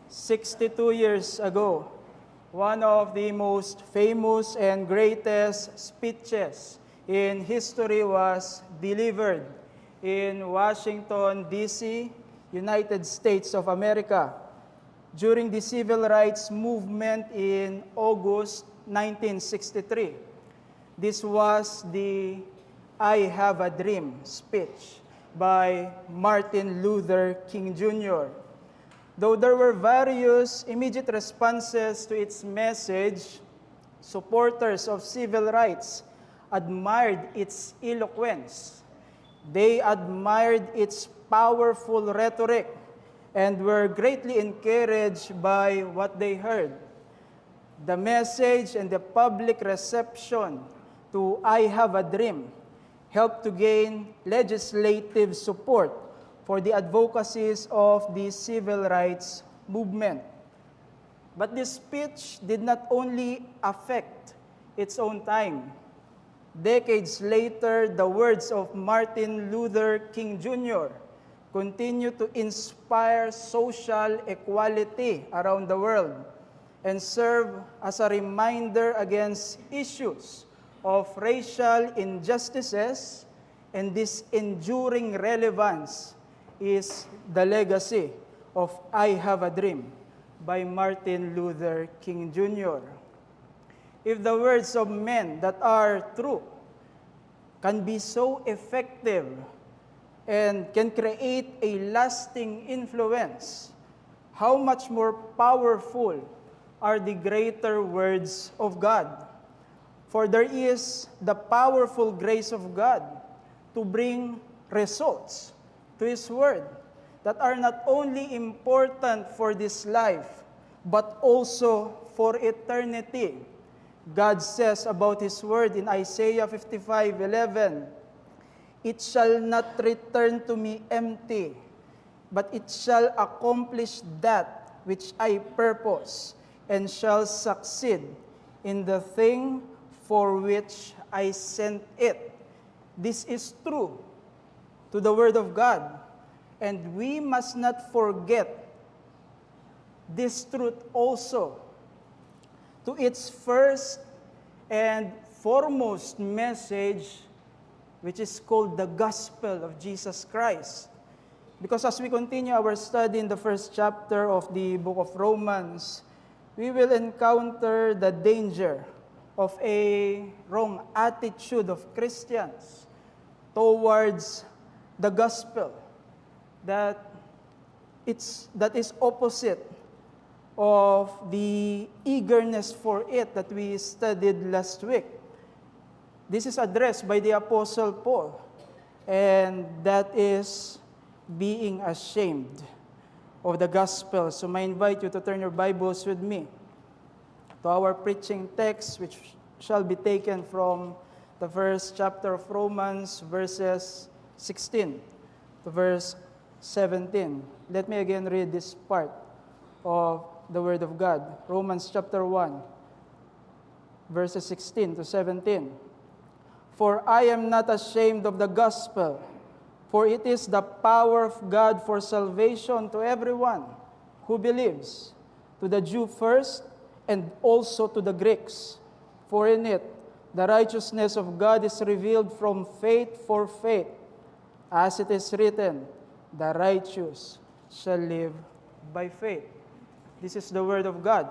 62 years ago, one of the most famous and greatest speeches in history was delivered in Washington, D.C., United States of America, during the Civil Rights Movement in August 1963. This was the I Have a Dream speech by Martin Luther King Jr. Though there were various immediate responses to its message, supporters of civil rights admired its eloquence. They admired its powerful rhetoric and were greatly encouraged by what they heard. The message and the public reception to I Have a Dream helped to gain legislative support for the advocacies of the civil rights movement. But this speech did not only affect its own time. Decades later, the words of Martin Luther King Jr. continue to inspire social equality around the world and serve as a reminder against issues of racial injustices, and this enduring relevance is the legacy of I Have a Dream by Martin Luther King Jr. If the words of men that are true can be so effective and can create a lasting influence, how much more powerful are the greater words of God? For there is the powerful grace of God to bring results to His Word that are not only important for this life, but also for eternity. God says about His Word in Isaiah 55:11, "It shall not return to me empty, but it shall accomplish that which I purpose, and shall succeed in the thing for which I sent it." This is true to the Word of God, and we must not forget this truth also to its first and foremost message, which is called the gospel of Jesus Christ. Because as we continue our study in the first chapter of the book of Romans, we will encounter the danger of a wrong attitude of Christians towards the gospel that is opposite of the eagerness for it that we studied last week. This is addressed by the Apostle Paul, and that is being ashamed of the gospel. So I invite you to turn your Bibles with me to our preaching text, which shall be taken from the first chapter of Romans, verses 16 to verse 17. Let me again read this part of the Word of God. Romans chapter 1, verses 16 to 17. "For I am not ashamed of the gospel, for it is the power of God for salvation to everyone who believes, to the Jew first, and also to the Greeks. For in it, the righteousness of God is revealed from faith for faith. As it is written, the righteous shall live by faith." This is the Word of God.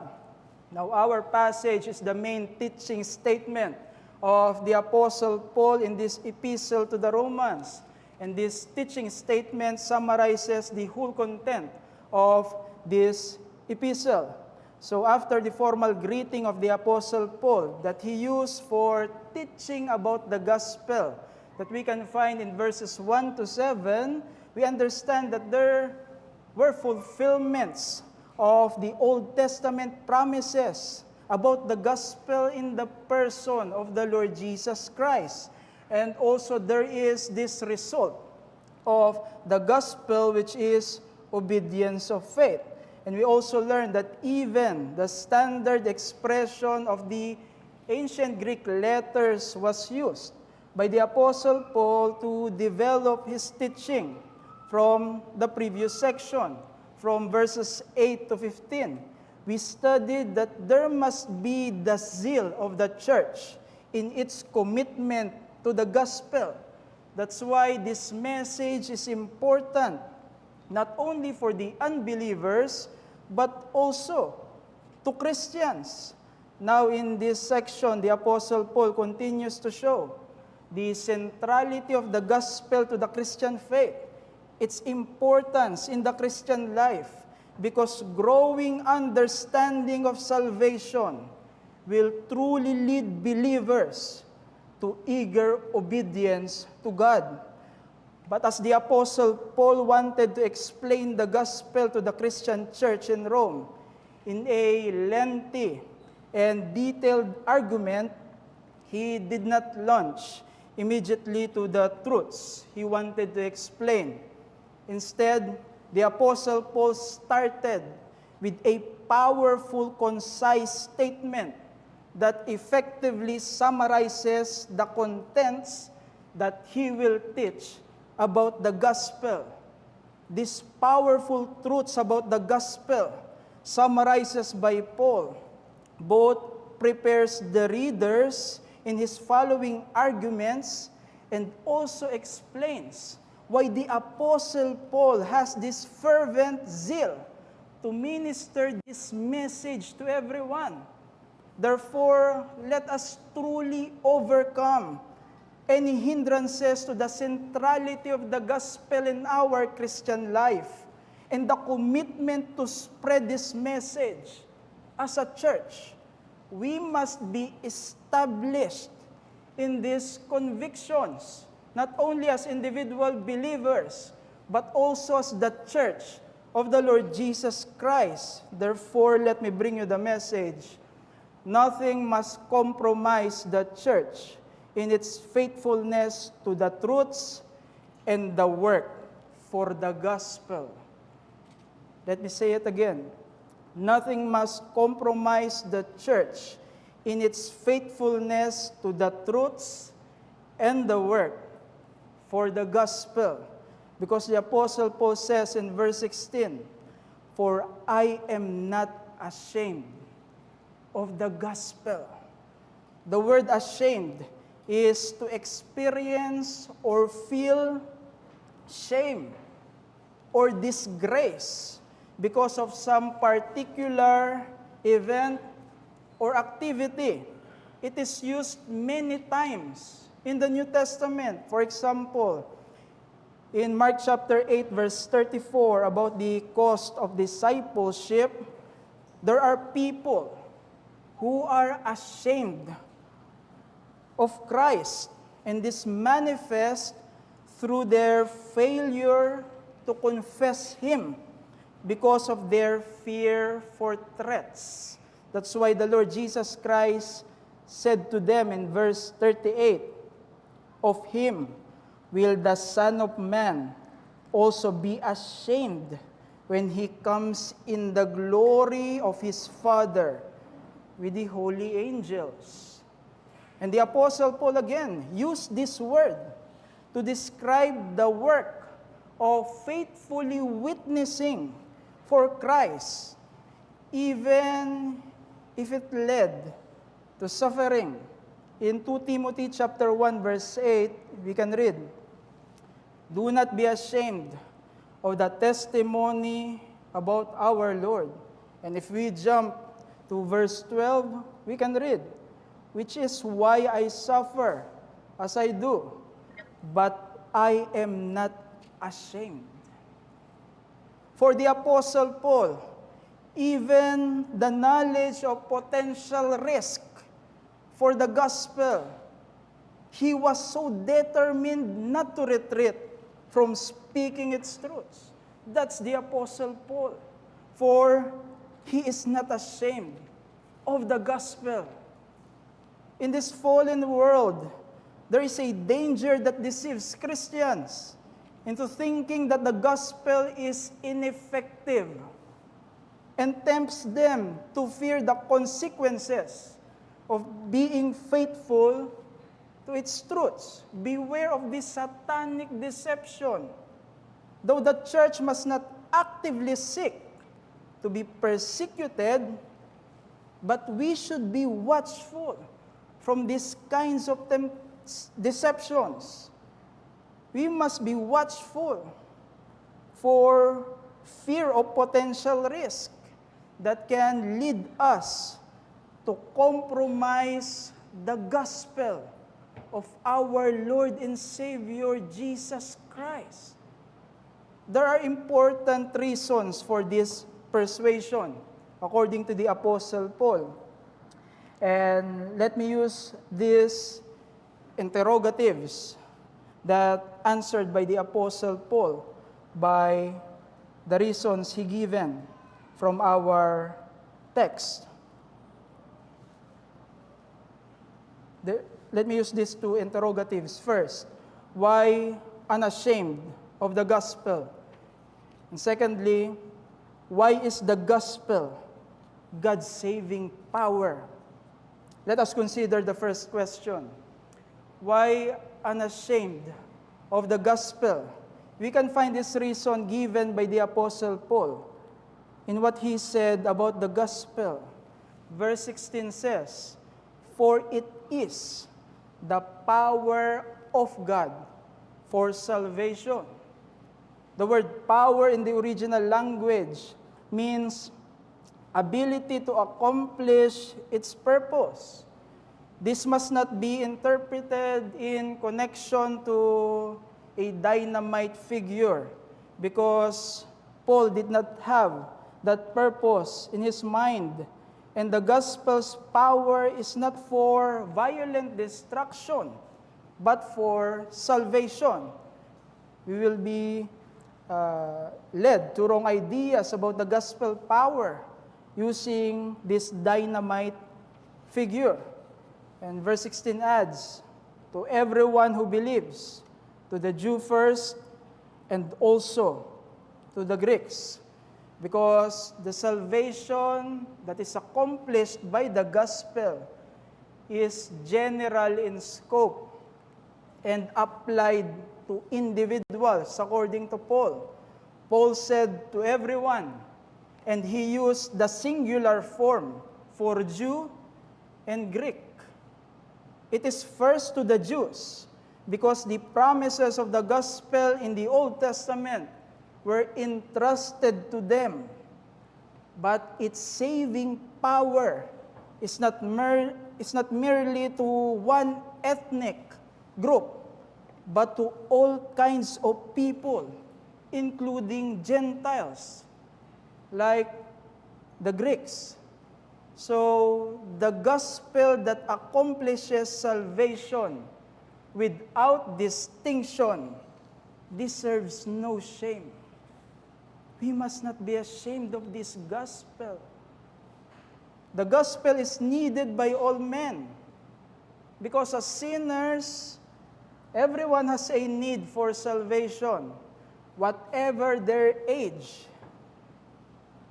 Now, our passage is the main teaching statement of the Apostle Paul in this epistle to the Romans. And this teaching statement summarizes the whole content of this epistle. So after the formal greeting of the Apostle Paul that he used for teaching about the gospel that we can find in verses 1 to 7, we understand that there were fulfillments of the Old Testament promises about the gospel in the person of the Lord Jesus Christ. And also there is this result of the gospel, which is obedience of faith. And we also learned that even the standard expression of the ancient Greek letters was used by the Apostle Paul to develop his teaching from the previous section. from verses 8 to 15, we studied that there must be the zeal of the church in its commitment to the gospel. That's why this message is important, not only for the unbelievers, but also to Christians. Now in this section, the Apostle Paul continues to show the centrality of the gospel to the Christian faith, its importance in the Christian life, because growing understanding of salvation will truly lead believers to eager obedience to God. But as the Apostle Paul wanted to explain the gospel to the Christian church in Rome in a lengthy and detailed argument, he did not launch immediately to the truths he wanted to explain. Instead, the Apostle Paul started with a powerful, concise statement that effectively summarizes the contents that he will teach about the gospel. These powerful truths about the gospel, summarizes by Paul, both prepares the readers in his following arguments and also explains why the Apostle Paul has this fervent zeal to minister this message to everyone. Therefore, let us truly overcome any hindrances to the centrality of the gospel in our Christian life and the commitment to spread this message. As a church, we must be established in these convictions, not only as individual believers, but also as the church of the Lord Jesus Christ. Therefore, let me bring you the message. Nothing must compromise the church in its faithfulness to the truths and the work for the gospel. Let me say it again. Nothing must compromise the church in its faithfulness to the truths and the work for the gospel. Because the Apostle Paul says in verse 16, "For I am not ashamed of the gospel." The word ashamed is to experience or feel shame or disgrace because of some particular event or activity. It is used many times in the New Testament. For example, in Mark chapter 8, verse 34, about the cost of discipleship, there are people who are ashamed of Christ, and this manifests through their failure to confess Him because of their fear for threats. That's why the Lord Jesus Christ said to them in verse 38, "Of Him will the Son of Man also be ashamed when He comes in the glory of His Father with the holy angels." And the Apostle Paul again used this word to describe the work of faithfully witnessing for Christ, even if it led to suffering. In 2 Timothy chapter 1, verse 8, we can read, "Do not be ashamed of the testimony about our Lord." And if we jump to verse 12, we can read, "Which is why I suffer as I do, but I am not ashamed." For the Apostle Paul, even the knowledge of potential risk for the gospel, he was so determined not to retreat from speaking its truths. That's the Apostle Paul. For he is not ashamed of the gospel. In this fallen world, there is a danger that deceives Christians into thinking that the gospel is ineffective and tempts them to fear the consequences of being faithful to its truths. Beware of this satanic deception. Though the church must not actively seek to be persecuted, but we should be watchful from these kinds of deceptions. We must be watchful for fear of potential risk that can lead us to compromise the gospel of our Lord and Savior Jesus Christ. There are important reasons for this persuasion, according to the Apostle Paul. And let me use these interrogatives that answered by the Apostle Paul by the reasons he given from our text. Let me use these two interrogatives. First, why unashamed of the gospel? And secondly, why is the gospel God's saving power? Let us consider the first question. Why unashamed of the gospel? We can find this reason given by the Apostle Paul in what he said about the gospel. Verse 16 says, "For it is the power of God for salvation." The word power in the original language means ability to accomplish its purpose. This must not be interpreted in connection to a dynamite figure, because Paul did not have that purpose in his mind. And the gospel's power is not for violent destruction, but for salvation. We will be led to wrong ideas about the gospel power using this dynamite figure. And verse 16 adds, "To everyone who believes, to the Jew first, and also to the Greeks." Because the salvation that is accomplished by the gospel is general in scope and applied to individuals, according to Paul. Paul said to everyone, and he used the singular form for Jew and Greek. It is first to the Jews, because the promises of the gospel in the Old Testament were entrusted to them. But its saving power is not merely to one ethnic group, but to all kinds of people, including Gentiles, like the Greeks. So, the gospel that accomplishes salvation without distinction deserves no shame. We must not be ashamed of this gospel. The gospel is needed by all men, because as sinners, everyone has a need for salvation, whatever their age,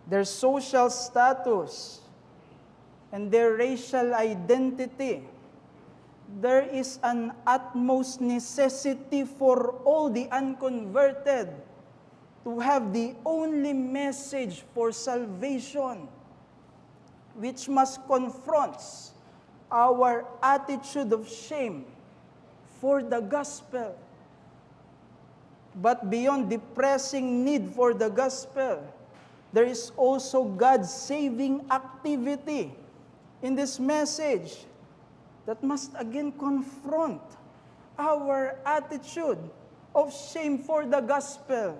their social status, and their racial identity. There is an utmost necessity for all the unconverted to have the only message for salvation, which must confront our attitude of shame for the gospel. But beyond the pressing need for the gospel, there is also God's saving activity in this message that must again confront our attitude of shame for the gospel.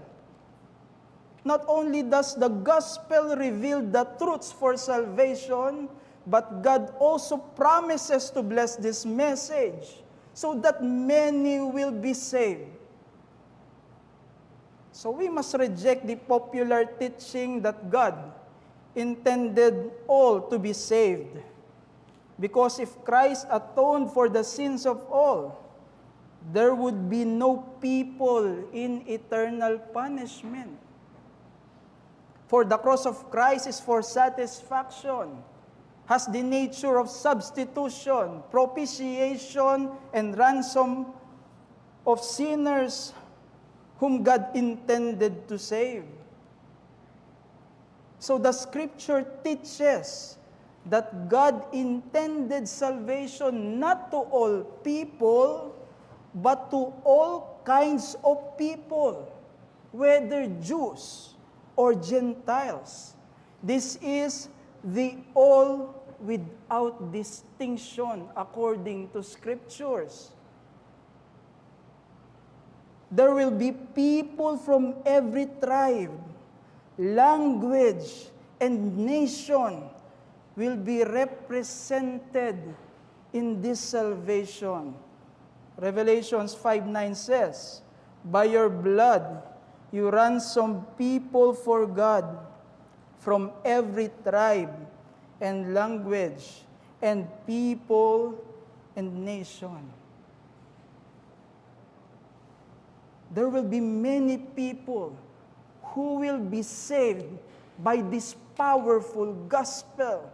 Not only does the gospel reveal the truths for salvation, but God also promises to bless this message so that many will be saved. So we must reject the popular teaching that God intended all to be saved. Because if Christ atoned for the sins of all, there would be no people in eternal punishment. For the cross of Christ is for satisfaction, has the nature of substitution, propitiation, and ransom of sinners whom God intended to save. So the scripture teaches that God intended salvation not to all people, but to all kinds of people, whether Jews or Gentiles. This is the all without distinction according to scriptures. There will be people from every tribe, language, and nation will be represented in this salvation. Revelations 5:9 says, "By your blood you ransom people for God from every tribe and language and people and nation." There will be many people who will be saved by this powerful gospel.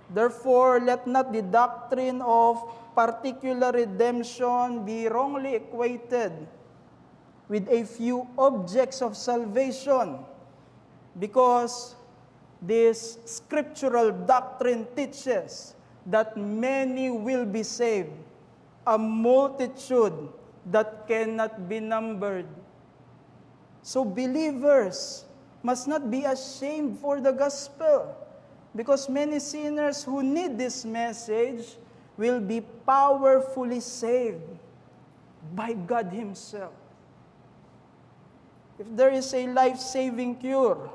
Therefore, let not the doctrine of particular redemption be wrongly equated with a few objects of salvation, because this scriptural doctrine teaches that many will be saved, a multitude that cannot be numbered. So believers must not be ashamed for the gospel, because many sinners who need this message will be powerfully saved by God Himself. If there is a life-saving cure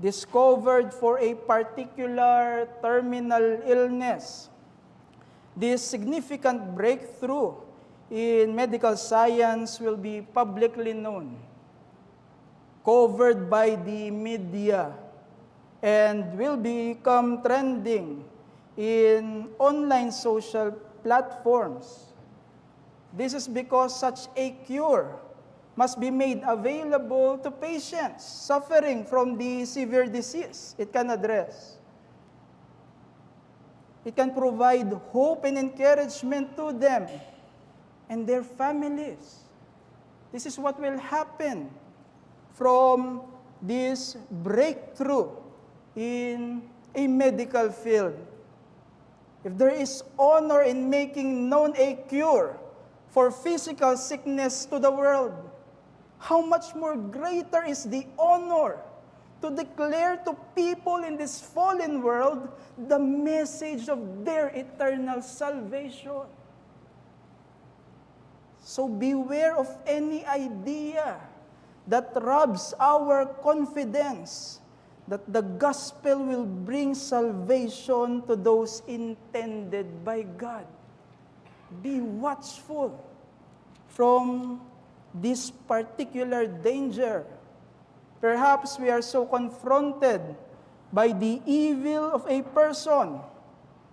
discovered for a particular terminal illness, this significant breakthrough in medical science will be publicly known, covered by the media, and will become trending in online social platforms. This is because such a cure must be made available to patients suffering from the severe disease it can address. It can provide hope and encouragement to them and their families. This is what will happen from this breakthrough in a medical field. If there is honor in making known a cure for physical sickness to the world, how much more greater is the honor to declare to people in this fallen world the message of their eternal salvation. So beware of any idea that robs our confidence that the gospel will bring salvation to those intended by God. Be watchful from this particular danger. Perhaps we are so confronted by the evil of a person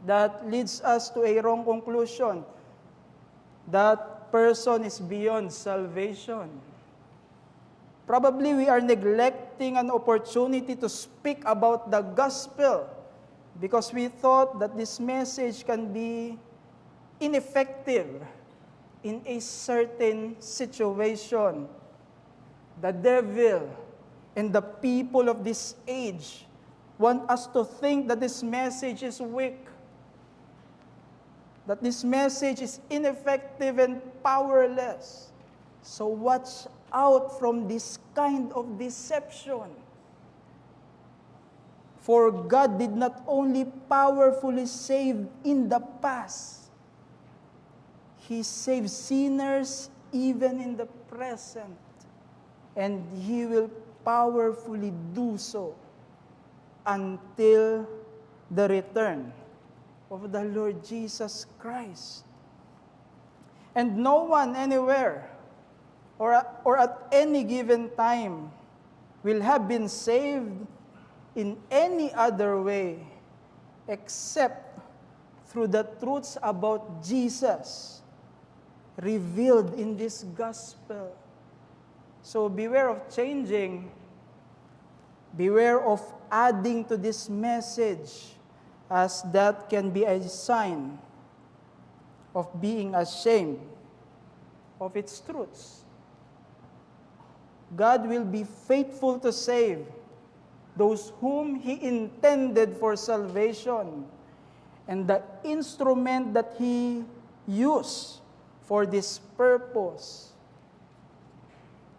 that leads us to a wrong conclusion. That person is beyond salvation. Probably we are neglecting an opportunity to speak about the gospel because we thought that this message can be ineffective in a certain situation. The devil and the people of this age want us to think that this message is weak, that this message is ineffective and powerless. So watch out from this kind of deception. For God did not only powerfully save in the past, He saves sinners even in the present, and He will powerfully do so until the return of the Lord Jesus Christ. And no one anywhere or at any given time will have been saved in any other way except through the truths about Jesus revealed in this gospel. So beware of changing, beware of adding to this message, as that can be a sign of being ashamed of its truths. God will be faithful to save those whom He intended for salvation. And the instrument that He used for this purpose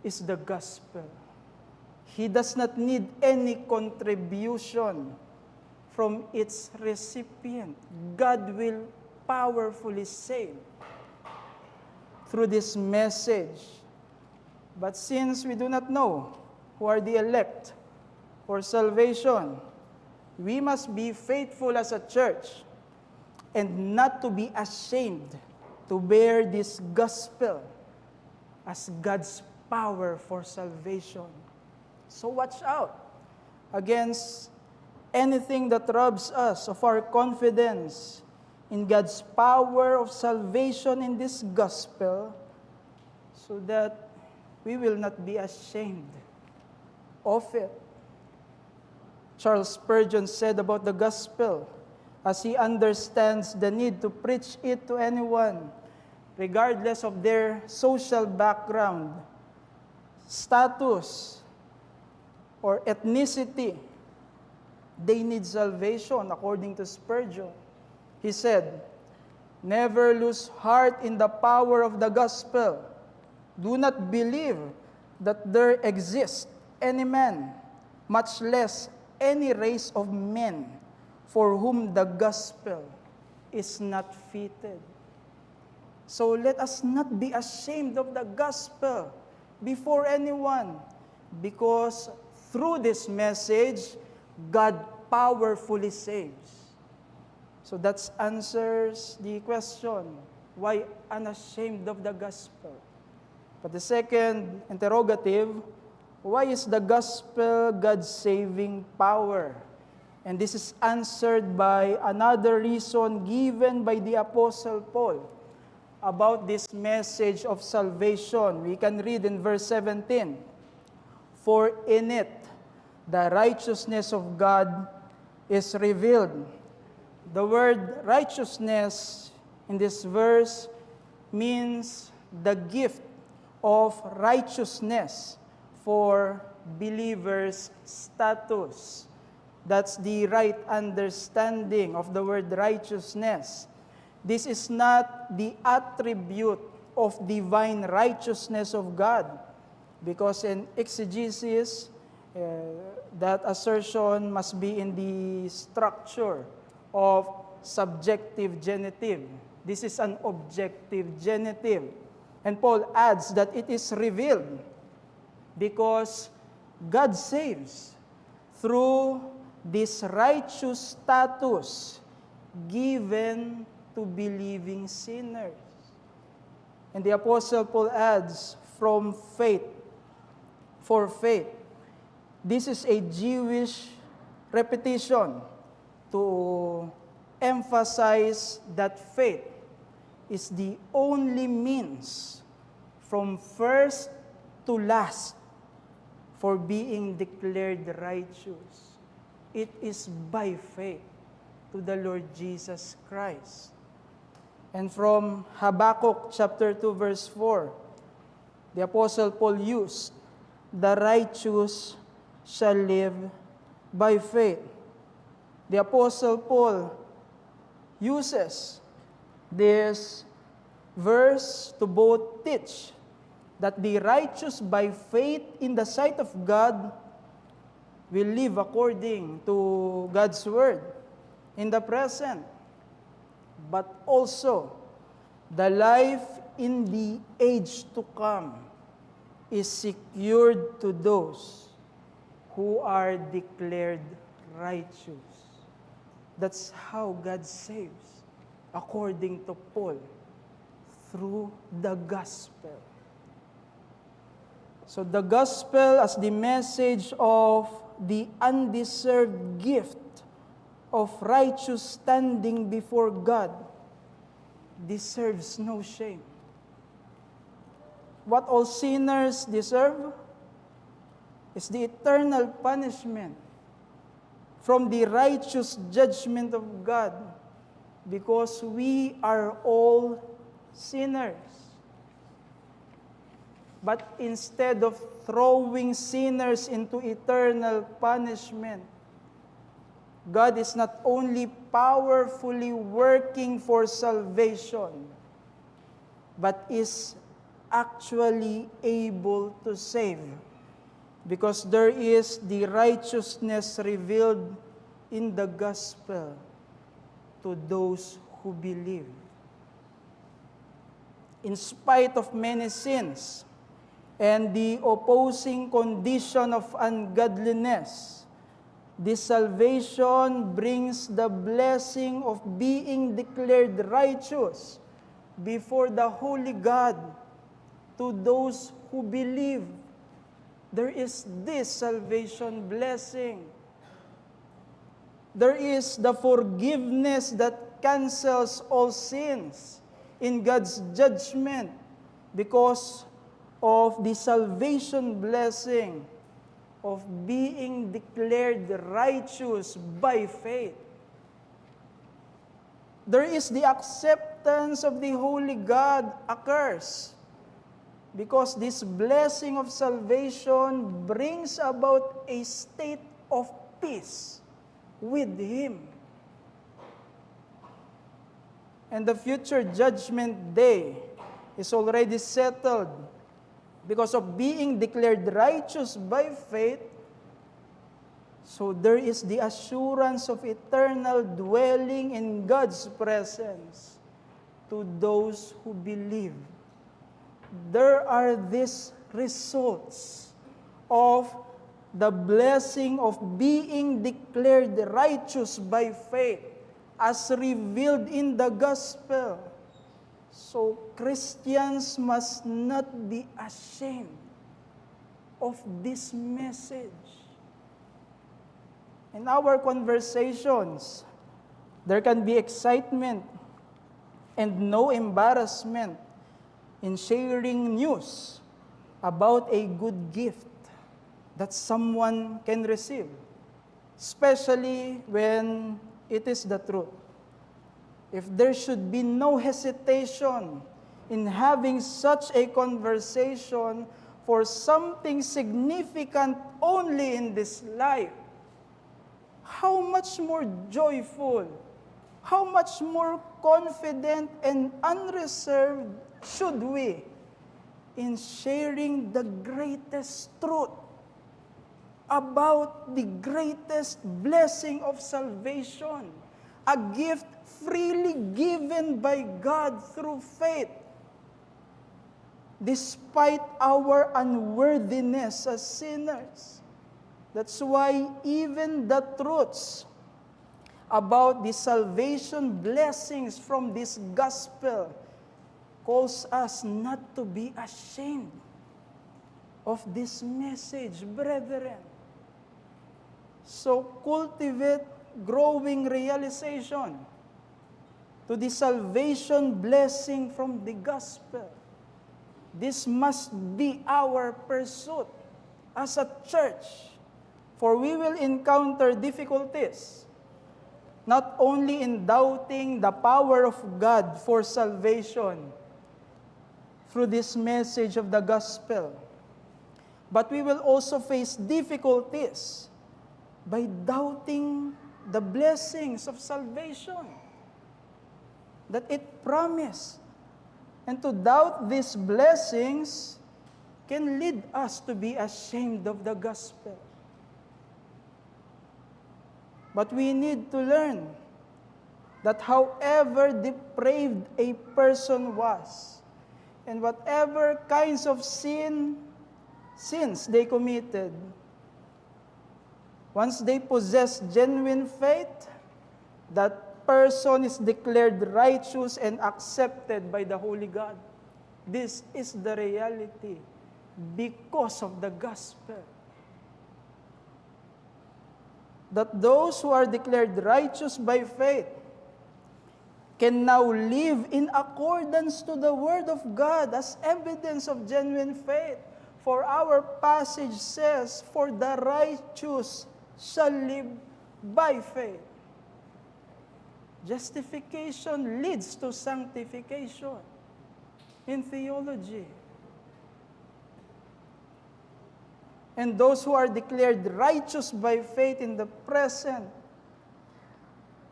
is the gospel. He does not need any contribution from its recipient. God will powerfully save through this message. But since we do not know who are the elect for salvation, we must be faithful as a church and not to be ashamed to bear this gospel as God's power for salvation. So watch out against anything that robs us of our confidence in God's power of salvation in this gospel, so that we will not be ashamed of it. Charles Spurgeon said about the gospel, as he understands the need to preach it to anyone, regardless of their social background, status, or ethnicity, they need salvation, according to Spurgeon. He said, "Never lose heart in the power of the gospel. Do not believe that there exists any man, much less any race of men, for whom the gospel is not fitted." So let us not be ashamed of the gospel before anyone, because through this message, God powerfully saves. So that answers the question, why unashamed of the gospel? But the second interrogative, why is the gospel God's saving power? And this is answered by another reason given by the Apostle Paul about this message of salvation. We can read in verse 17, "For in it the righteousness of God is revealed." The word righteousness in this verse means the gift of righteousness for believers' status. That's the right understanding of the word righteousness. This is not the attribute of divine righteousness of God, because in exegesis, that assertion must be in the structure of subjective genitive. This is an objective genitive. And Paul adds that it is revealed because God saves through this righteous status given to believing sinners. And the Apostle Paul adds, from faith, for faith. This is a Jewish repetition to emphasize that faith is the only means from first to last for being declared righteous. It is by faith to the Lord Jesus Christ. And from Habakkuk chapter 2 verse 4, the Apostle Paul used, "The righteous shall live by faith." The Apostle Paul uses this verse to both teach that the righteous by faith in the sight of God will live according to God's word in the present, but also the life in the age to come is secured to those who are declared righteous. That's how God saves, according to Paul, through the gospel. So the gospel as the message of the undeserved gift of righteous standing before God deserves no shame. What all sinners deserve is the eternal punishment from the righteous judgment of God, because we are all sinners. But instead of throwing sinners into eternal punishment. God is not only powerfully working for salvation, but is actually able to save, because there is the righteousness revealed in the gospel to those who believe. In spite of many sins and the opposing condition of ungodliness, this salvation brings the blessing of being declared righteous before the holy God to those who believe. There is this salvation blessing. There is the forgiveness that cancels all sins in God's judgment because of the salvation blessing of being declared righteous by faith. There is the acceptance of the Holy God occurs because this blessing of salvation brings about a state of peace with Him. And the future judgment day is already settled because of being declared righteous by faith. So there is the assurance of eternal dwelling in God's presence to those who believe. There are these results of the blessing of being declared righteous by faith as revealed in the gospel. So Christians must not be ashamed of this message. In our conversations, there can be excitement and no embarrassment in sharing news about a good gift that someone can receive, especially when it is the truth. If there should be no hesitation in having such a conversation for something significant only in this life, how much more joyful, how much more confident and unreserved should we in sharing the greatest truth about the greatest blessing of salvation, a gift freely given by God through faith, despite our unworthiness as sinners. That's why even the truths about the salvation blessings from this gospel calls us not to be ashamed of this message, brethren. So cultivate growing realization to the salvation blessing from the gospel. This must be our pursuit as a church, for we will encounter difficulties, not only in doubting the power of God for salvation through this message of the gospel, but we will also face difficulties by doubting the blessings of salvation that it promised. And to doubt these blessings can lead us to be ashamed of the gospel. But we need to learn that however depraved a person was, and whatever kinds of sins they committed, once they possess genuine faith, that person is declared righteous and accepted by the Holy God. This is the reality because of the gospel. That those who are declared righteous by faith can now live in accordance to the Word of God as evidence of genuine faith. For our passage says, "For the righteous shall live by faith." Justification leads to sanctification in theology. and those who are declared righteous by faith in the present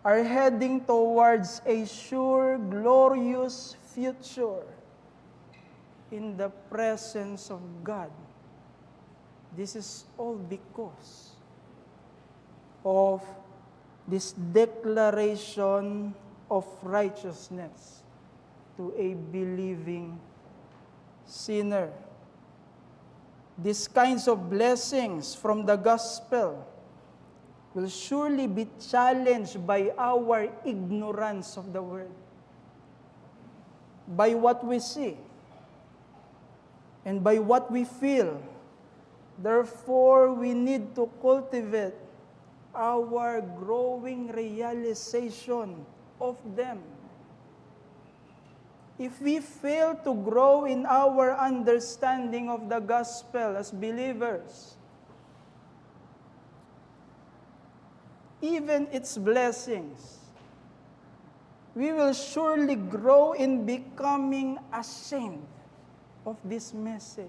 are heading towards a sure, glorious future in the presence of God. This is all because of this declaration of righteousness to a believing sinner. These kinds of blessings from the gospel will surely be challenged by our ignorance of the word, by what we see, and by what we feel. Therefore, we need to cultivate our growing realization of them. If we fail to grow in our understanding of the gospel as believers, even its blessings, we will surely grow in becoming ashamed of this message.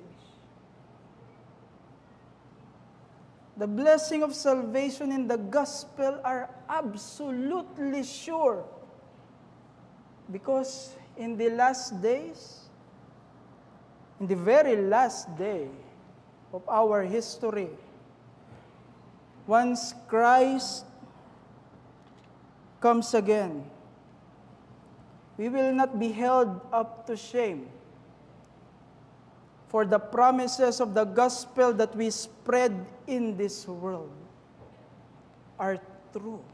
The blessing of salvation in the gospel are absolutely sure, because in the last days, in the very last day of our history, once Christ comes again, we will not be held up to shame, for the promises of the gospel that we spread in this world are true.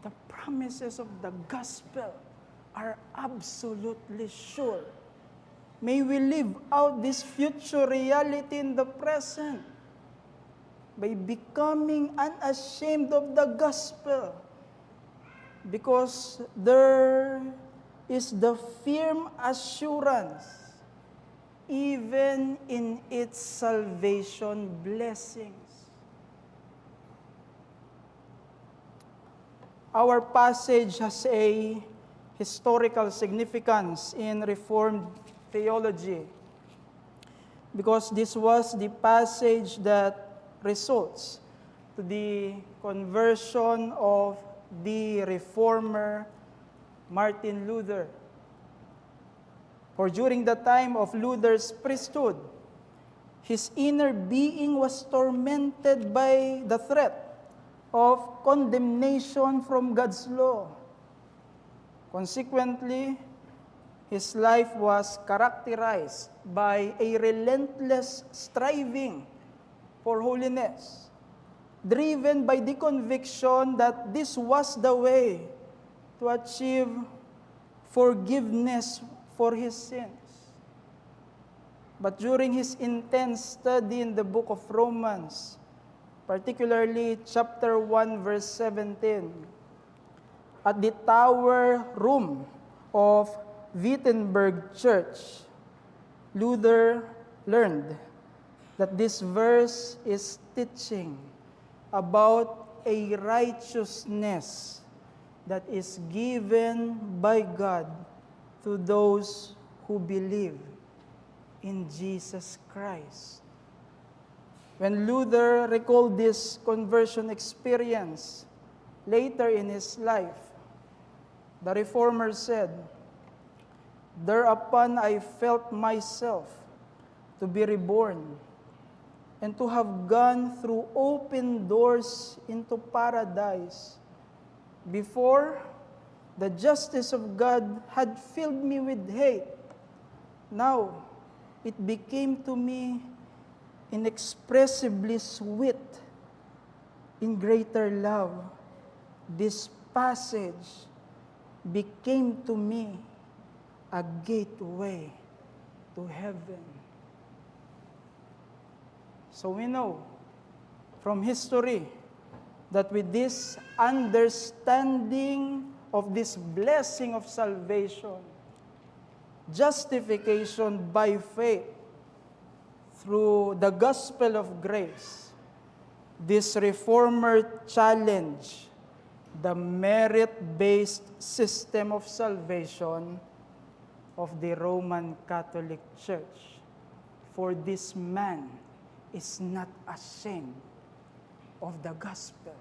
The promises of the gospel are absolutely sure. May we live out this future reality in the present by becoming unashamed of the gospel, because there is the firm assurance even in its salvation blessings. Our passage has a historical significance in Reformed theology, because this was the passage that results to the conversion of the reformer Martin Luther. For during the time of Luther's priesthood, his inner being was tormented by the threat of condemnation from God's law. Consequently, his life was characterized by a relentless striving for holiness, driven by the conviction that this was the way to achieve forgiveness for his sins. But during his intense study in the book of Romans, particularly chapter 1, verse 17, at the tower room of Wittenberg Church, Luther learned that this verse is teaching about a righteousness that is given by God to those who believe in Jesus Christ. When Luther recalled this conversion experience later in his life, the reformer said, "Thereupon I felt myself to be reborn and to have gone through open doors into paradise. Before, the justice of God had filled me with hate. Now, it became to me inexpressibly sweet in greater love. This passage became to me a gateway to heaven." So we know from history that with this understanding of this blessing of salvation, justification by faith through the gospel of grace, this reformer challenged the merit-based system of salvation of the Roman Catholic Church. For this man is not ashamed of the gospel.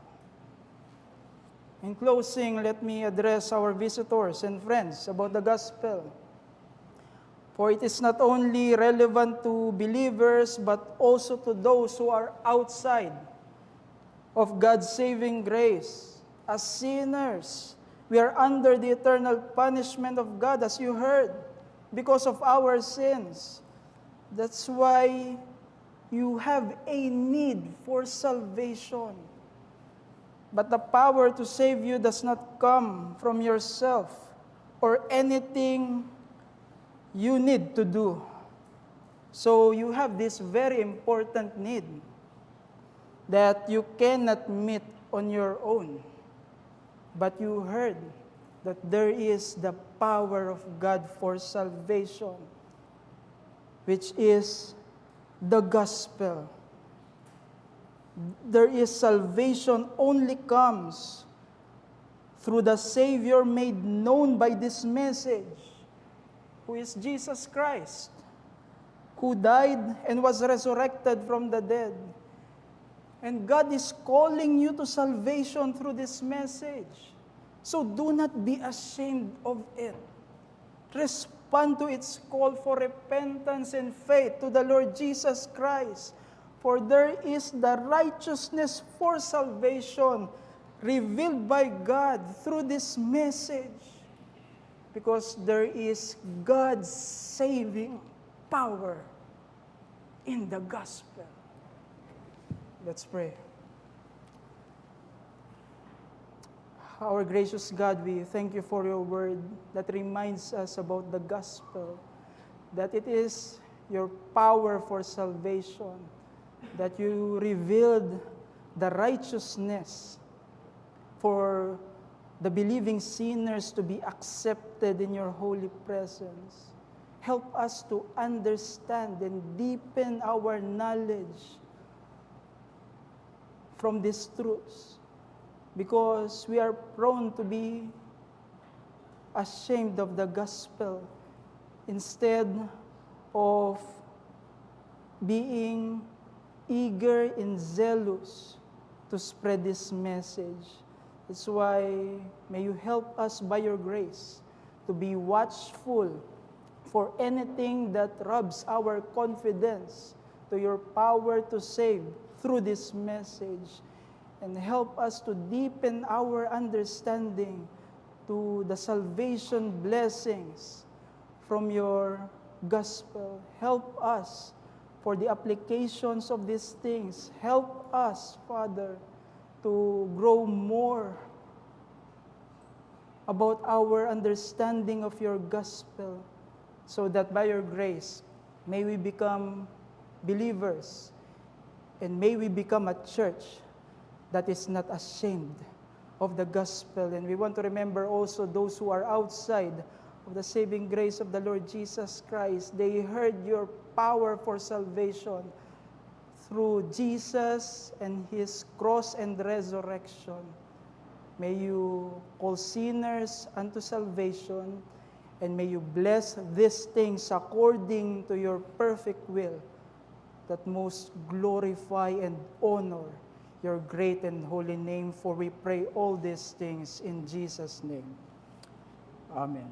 In closing, let me address our visitors and friends about the gospel. For it is not only relevant to believers, but also to those who are outside of God's saving grace. As sinners, we are under the eternal punishment of God, as you heard, because of our sins. That's why you have a need for salvation. But the power to save you does not come from yourself or anything you need to do. So you have this very important need that you cannot meet on your own. But you heard that there is the power of God for salvation, which is the gospel. There is salvation only comes through the Savior made known by this message, who is Jesus Christ, who died and was resurrected from the dead. And God is calling you to salvation through this message. So do not be ashamed of it. Respond to its call for repentance and faith to the Lord Jesus Christ. For there is the righteousness for salvation revealed by God through this message. Because there is God's saving power in the gospel. Let's pray. Our gracious God, we thank you for your word that reminds us about the gospel, that it is your power for salvation, that you revealed the righteousness for the believing sinners to be accepted in your holy presence. Help us to understand and deepen our knowledge from these truths, because we are prone to be ashamed of the gospel instead of being eager and zealous to spread this message. That's why may you help us by your grace to be watchful for anything that robs our confidence to your power to save through this message, and help us to deepen our understanding to the salvation blessings from your gospel. Help us for the applications of these things. Help us, Father, to grow more about our understanding of your gospel, so that by your grace, may we become believers, and may we become a church that is not ashamed of the gospel. And we want to remember also those who are outside of the saving grace of the Lord Jesus Christ. They heard your power for salvation through Jesus and his cross and resurrection. May you call sinners unto salvation, and may you bless these things according to your perfect will, that most glorify and honor your great and holy name. For we pray all these things in Jesus' name. Amen.